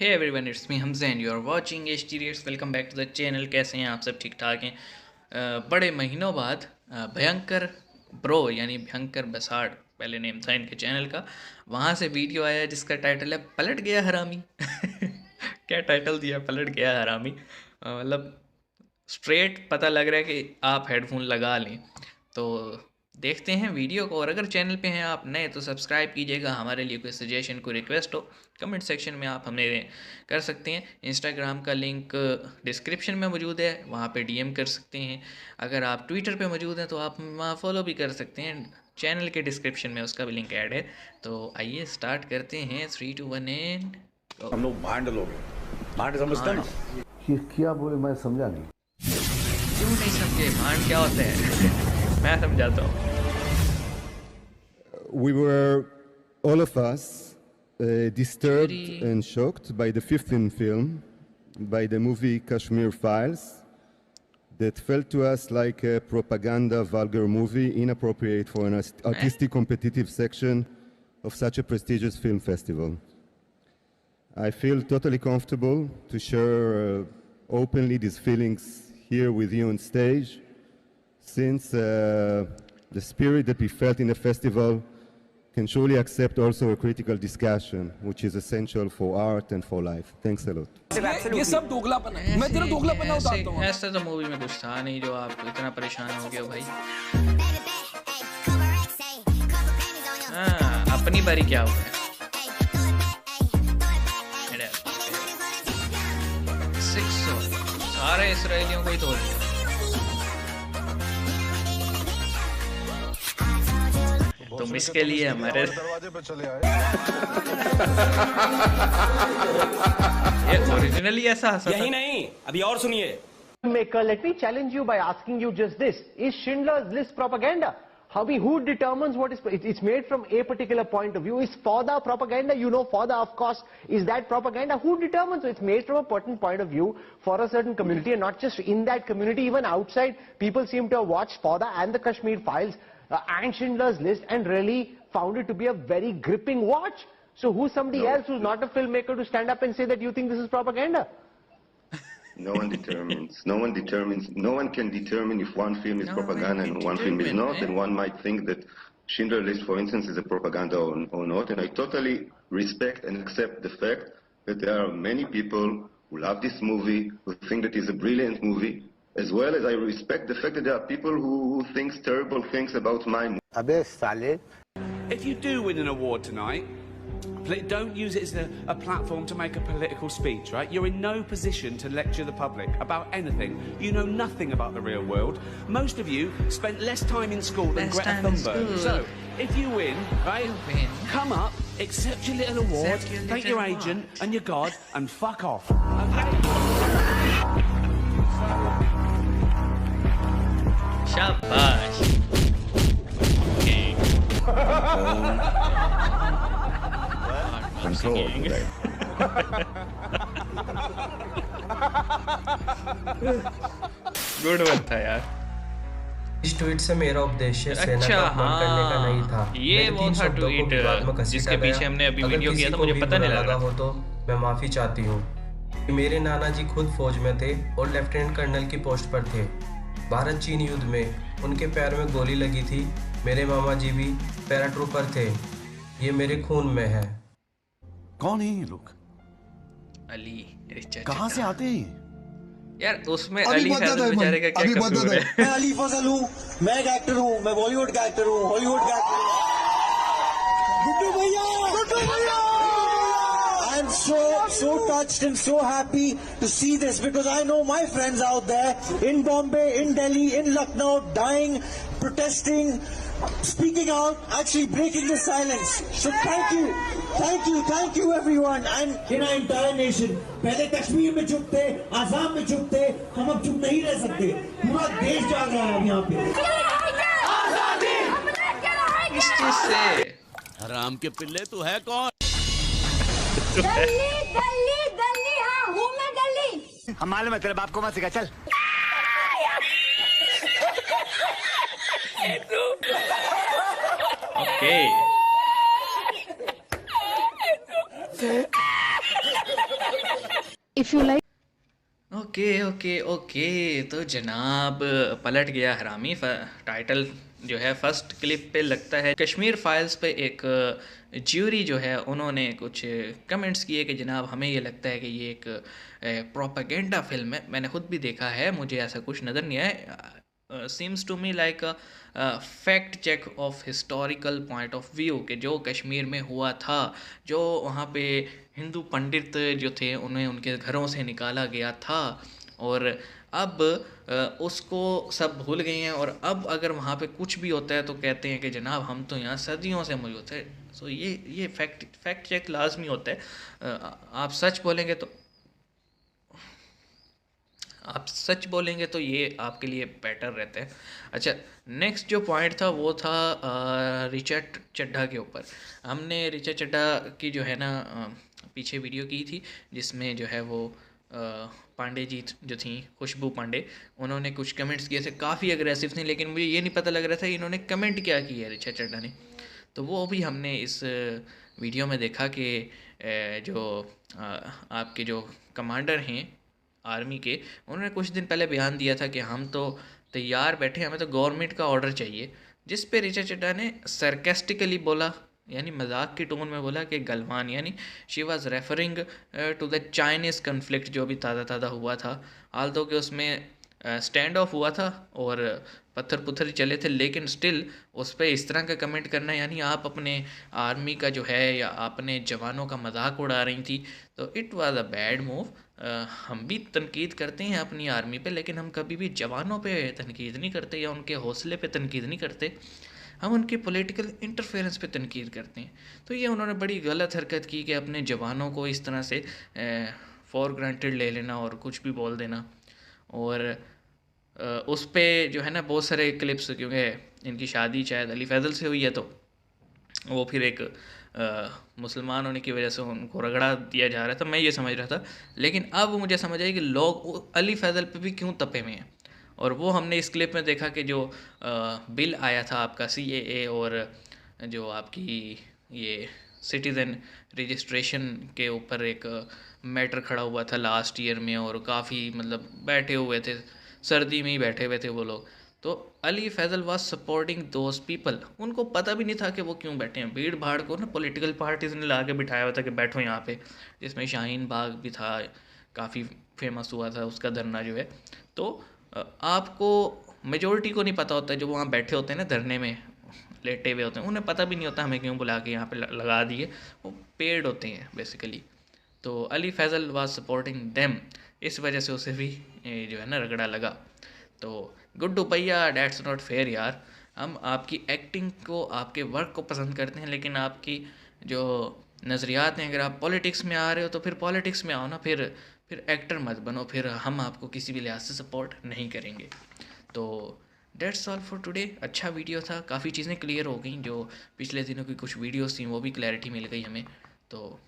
Hey everyone, it's me Hamza and you are watching H T riots. Welcome back to the channel. कैसे हैं आप सब? ठीक ठाक हैं। बड़े महीनों बाद भयंकर ब्रो यानी भयंकर बसाड़ पहले नेम था इनके चैनल का, वहाँ से वीडियो आया जिसका टाइटल है पलट गया हरामी। क्या टाइटल दिया, पलट गया हरामी। मतलब स्ट्रेट पता लग रहा है कि आप हेडफोन लगा लें। तो देखते हैं वीडियो को, और अगर चैनल पे हैं आप नए तो सब्सक्राइब कीजिएगा। हमारे लिए कोई सजेशन कोई रिक्वेस्ट हो कमेंट सेक्शन में आप हमें कर सकते हैं। इंस्टाग्राम का लिंक डिस्क्रिप्शन में मौजूद है, वहाँ पे डीएम कर सकते हैं। अगर आप ट्विटर पे मौजूद हैं तो आप वहाँ फॉलो भी कर सकते हैं। चैनल के डिस्क्रिप्शन में उसका भी लिंक ऐड है। तो आइए स्टार्ट करते हैं। 3 2 1 एंड हम लोग भांड लोग हैं। भांड समझते ना? ये क्या बोले मैं समझा नहीं। क्यों नहीं समझे? भांड क्या होता है? मैं समझाता हूँ। We were, all of us, disturbed Sorry. and shocked by the 15th film, by the movie Kashmir Files, that felt to us like a propaganda vulgar movie, inappropriate for an artistic competitive section of such a prestigious film festival. I feel totally comfortable to share openly these feelings here with you on stage, since the spirit that we felt in the festival can surely accept also a critical discussion, which is essential for art and for life. Thanks a lot. ये सब दोगलापन है। मैं तेरा दोगलापन ना उतारता हूँ। ऐसा तो मूवी में कुछ था नहीं जो आप इतना परेशान हो गए हो भाई। हाँ, अपनी बारी क्या हुआ है? 600 सारे इसराइलियों को ही तोड़ दिया। तुम इसके लिए हमारे दरवाजे पे चले आए। ये ओरिजिनली ऐसा हंसा यही था? नहीं, अभी और सुनिए। Maker, let me challenge you by asking you just this: is Schindler's List propaganda? Who determines what is? It's made from a particular point of view. Is Fauda propaganda? You know Fauda, of course. Is that propaganda? Who determines? It's made from a certain point of view for a certain community, and not just in that community. Even outside, people seem to have watched Fauda and the Kashmir Files and Schindler's List and really found it to be a very gripping watch. So who's somebody else who's not a filmmaker to stand up and say that you think this is propaganda? No one determines. No one can determine if one film is No propaganda one can and one film is determine, not. man. And one might think that Schindler's List, for instance, is a propaganda or not. And I totally respect and accept the fact that there are many people who love this movie, who think that it's a brilliant movie, as well as I respect the fact that there are people who think terrible things about my movie. अबे साले, If you do win an award tonight, don't use it as a platform to make a political speech, right? You're in no position to lecture the public about anything. You know nothing about the real world. Most of you spent less time in school than Less Greta time in Thunberg. school. So, if you win, right, You win. come up, accept your little award, Accept your thank little your award. agent and your God, and fuck off. Okay? शाबाश। Control. Good one था यार। इस tweet से मेरा उद्देश्य सेना अच्छा, का अपमान करने का नहीं था। हाँ, ये मेरे वो तीन था शब्दों को ट्वीट विवाद में घसीटा जिसके गया। पीछे हमने अभी अगर वीडियो किया किसी था, को मुझे भी पता नहीं बुरा लगा लगा हो तो मैं माफी चाहती हूँ। मेरे नाना जी खुद फौज में थे और लेफ्टिनेंट कर्नल की पोस्ट पर थे। भारत चीन युद्ध में उनके पैर में गोली लगी थी। मेरे मामा जी भी पैराट्रूपर थे। ये मेरे खून में है। कौन है ये लोग? अली रिचर्ड कहाँ से आते हैं? यार उसमें अली फैजल बेचारे का क्या कसूर है? मैं अली फजल हूँ, मैं एक एक्टर हूँ, मैं बॉलीवुड का एक्टर हूँ, हॉलीवुड का एक्टर हूँ। गुड्डू भैया, I am so touched and so happy to see this because I know my friends out there in Bombay, in Delhi, in Lucknow, dying, protesting, speaking out, actually breaking the silence. So thank you everyone and in our entire nation. पहले कश्मीर में चुप थे, आसाम में चुप थे, हम अब चुप नहीं रह सकते। पूरा देश जाग रहा है अब यहाँ पे। इस चीज से हराम के पिल्ले तू है कौन? दल्ली हाँ हूँ मैं दल्ली। हम मालूम है तेरे बाप को मत सिखा, चल। Okay If you like okay okay okay, तो जनाब पलट गया हरामी। टाइटल जो है फर्स्ट क्लिप पे लगता है कश्मीर फाइल्स पे एक ज्यूरी जो है उन्होंने कुछ कमेंट्स किए कि जनाब हमें ये लगता है कि ये एक प्रोपेगेंडा फिल्म है। मैंने खुद भी देखा है, मुझे ऐसा कुछ नज़र नहीं आया। Seems to me like fact check of historical point of view कि जो कश्मीर में हुआ था, जो वहाँ पे हिंदू पंडित जो थे उन्हें उनके घरों से निकाला गया था और अब उसको सब भूल गए हैं। और अब अगर वहाँ पे कुछ भी होता है तो कहते हैं कि जनाब हम तो यहाँ सदियों से मौजूद है। सो ये फैक्ट चेक लाजमी होता है। आप सच बोलेंगे तो ये आपके लिए बेटर रहता है। अच्छा, नेक्स्ट जो पॉइंट था वो था ऋचा चड्ढा के ऊपर। हमने ऋचा चड्ढा की जो है ना पीछे वीडियो की थी जिसमें जो है वो पांडे जी जो थी, खुशबू पांडे, उन्होंने कुछ कमेंट्स किए थे, काफ़ी अग्रेसिव थे, लेकिन मुझे ये नहीं पता लग रहा था इन्होंने कमेंट क्या किया है ऋचा चड्ढा ने। तो वो भी हमने इस वीडियो में देखा कि जो आपके जो कमांडर हैं आर्मी के, उन्होंने कुछ दिन पहले बयान दिया था कि हम तो तैयार बैठे, हमें तो गवर्नमेंट का ऑर्डर चाहिए। जिस पे ऋचा चड्ढा ने सरकेस्टिकली बोला, यानी मजाक की टोन में बोला कि गलवान, यानी she was referring to the Chinese conflict जो भी ताज़ा हुआ था। हाल तो कि उसमें स्टैंड ऑफ हुआ था और पत्थर पुत्थर चले थे, लेकिन स्टिल उस पर इस तरह का कमेंट करना, यानी आप अपने आर्मी का जो है या अपने जवानों का मजाक उड़ा रही थी, तो it was a bad move. हम भी तनकीद करते हैं अपनी आर्मी पे, लेकिन हम कभी भी जवानों पे तनकीद नहीं करते या उनके हौसले पे तनकीद नहीं करते, हम उनके पॉलिटिकल इंटरफेरेंस पे तनकीद करते हैं। तो ये उन्होंने बड़ी गलत हरकत की कि अपने जवानों को इस तरह से फॉर ग्रांटेड ले लेना और कुछ भी बोल देना। और उस पे जो है ना बहुत सारे क्लिप्स, क्योंकि इनकी शादी शायद अली फैज़ल से हुई है, तो वो फिर एक मुसलमान होने की वजह से उनको रगड़ा दिया जा रहा था, मैं ये समझ रहा था। लेकिन अब मुझे समझ आई कि लोग अली फैज़ल पे भी क्यों तपे हुए हैं। और वो हमने इस क्लिप में देखा कि जो बिल आया था आपका CAA और जो आपकी ये सिटीज़न रजिस्ट्रेशन के ऊपर एक मैटर खड़ा हुआ था लास्ट ईयर में, और काफ़ी मतलब बैठे हुए थे, सर्दी में ही बैठे हुए थे वो लोग। तो Ali Faizal was supporting those people, उनको पता भी नहीं था कि वो क्यों बैठे हैं। भीड़ भाड़ को ना पॉलिटिकल पार्टीज़ ने ला के बिठाया हुआ था कि बैठो यहाँ पे, जिसमें शाहीन बाग भी था, काफ़ी फेमस हुआ था उसका धरना जो है। तो आपको मेजोरिटी को नहीं पता होता है, जो वहाँ बैठे होते हैं ना धरने में लेटे हुए होते हैं, उन्हें पता भी नहीं होता हमें क्यों बुला के यहाँ पे लगा दिए, वो पेड होते हैं बेसिकली। तो Ali Faizal was supporting them, इस वजह से उसे भी जो है ना रगड़ा लगा। तो गुड्डू भैया डैट्स नॉट फेयर यार। हम आपकी एक्टिंग को, आपके वर्क को पसंद करते हैं, लेकिन आपकी जो नज़रियात हैं, अगर आप पॉलिटिक्स में आ रहे हो तो फिर पॉलिटिक्स में आओ ना, फिर एक्टर मत बनो, फिर हम आपको किसी भी लिहाज से सपोर्ट नहीं करेंगे। तो डेट्स ऑल फॉर टुडे। अच्छा वीडियो था, काफ़ी चीज़ें क्लियर हो गई, जो पिछले दिनों की कुछ वीडियोस थी वो भी क्लैरिटी मिल गई हमें। तो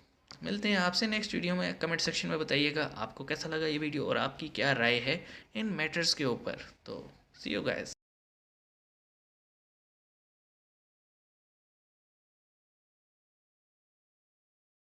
मिलते हैं आपसे नेक्स्ट वीडियो में। कमेंट सेक्शन में बताइएगा आपको कैसा लगा ये वीडियो और आपकी क्या राय है इन मैटर्स के ऊपर। तो सी यू गाइस।